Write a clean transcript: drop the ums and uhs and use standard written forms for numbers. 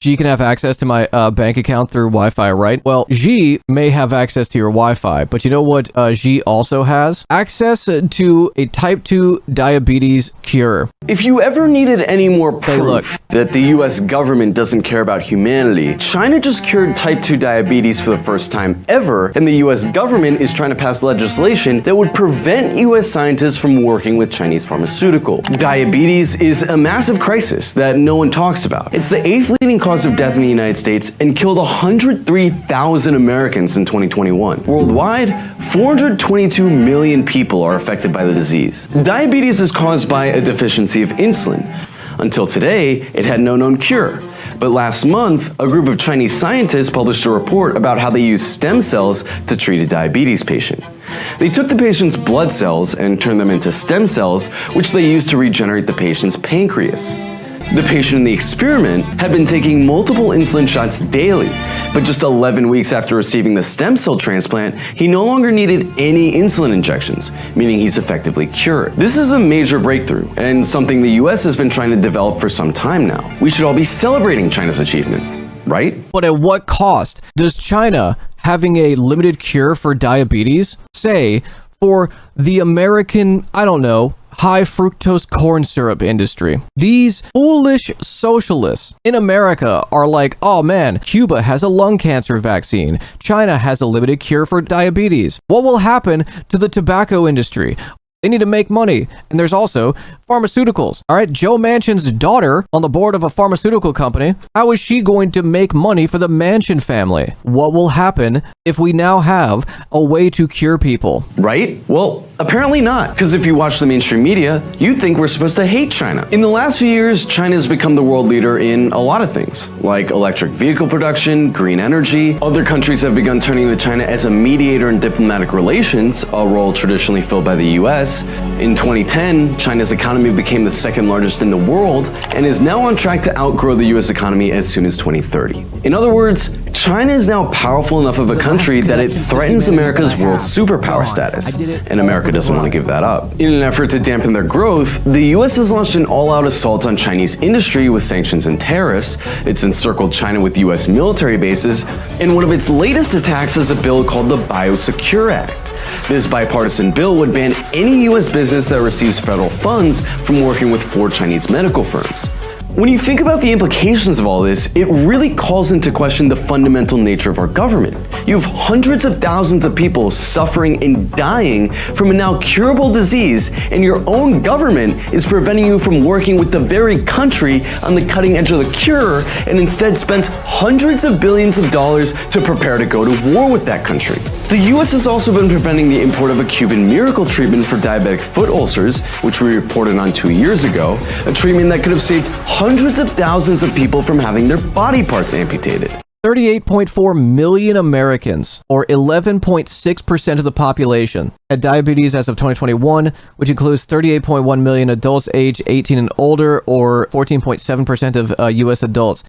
Xi can have access to my bank account through Wi-Fi, right? Well, Xi may have access to your Wi-Fi, but you know what Xi also has? Access to a type 2 diabetes cure. If you ever needed any more proof that the US government doesn't care about humanity, China just cured type 2 diabetes for the first time ever, and the US government is trying to pass legislation that would prevent US scientists from working with Chinese pharmaceutical. Diabetes is a massive crisis that no one talks about. It's the 8th leading cause of death in the United States and killed 103,000 Americans in 2021. Worldwide, 422 million people are affected by the disease. Diabetes is caused by a deficiency of insulin. Until today, it had no known cure. But last month, a group of Chinese scientists published a report about how they used stem cells to treat a diabetes patient. They took the patient's blood cells and turned them into stem cells, which they used to regenerate the patient's pancreas. The patient in the experiment had been taking multiple insulin shots daily, but just 11 weeks after receiving the stem cell transplant, he no longer needed any insulin injections, meaning he's effectively cured. This is a major breakthrough, and something the US has been trying to develop for some time now. We should all be celebrating China's achievement, right? But at what cost does China having a limited cure for diabetes say for the American, I don't know, high fructose corn syrup industry? These foolish socialists in America are like, oh man, Cuba has a lung cancer vaccine. China has a limited cure for diabetes. What will happen to the tobacco industry? They need to make money. And there's also pharmaceuticals. All right, Joe Manchin's daughter on the board of a pharmaceutical company. How is she going to make money for the Manchin family? What will happen if we now have a way to cure people? Right? Well, apparently not. Because if you watch the mainstream media, you think we're supposed to hate China. In the last few years, China has become the world leader in a lot of things, like electric vehicle production, green energy. Other countries have begun turning to China as a mediator in diplomatic relations, a role traditionally filled by the US. In 2010, China's economy became the second largest in the world and is now on track to outgrow the US economy as soon as 2030. In other words, China is now powerful enough of a country that it threatens America's world superpower status, and America doesn't want to give that up. In an effort to dampen their growth, the US has launched an all-out assault on Chinese industry with sanctions and tariffs. It's encircled China with US military bases, and one of its latest attacks is a bill called the Biosecure Act. This bipartisan bill would ban any US business that receives federal funds from working with 4 Chinese medical firms. When you think about the implications of all this, it really calls into question the fundamental nature of our government. You have hundreds of thousands of people suffering and dying from a now curable disease, and your own government is preventing you from working with the very country on the cutting edge of the cure, and instead spends hundreds of billions of dollars to prepare to go to war with that country. The US has also been preventing the import of a Cuban miracle treatment for diabetic foot ulcers, which we reported on 2 years ago, a treatment that could have saved hundreds of thousands of people from having their body parts amputated. 38.4 million Americans, or 11.6% of the population, had diabetes as of 2021, which includes 38.1 million adults aged 18 and older, or 14.7% of U.S. adults.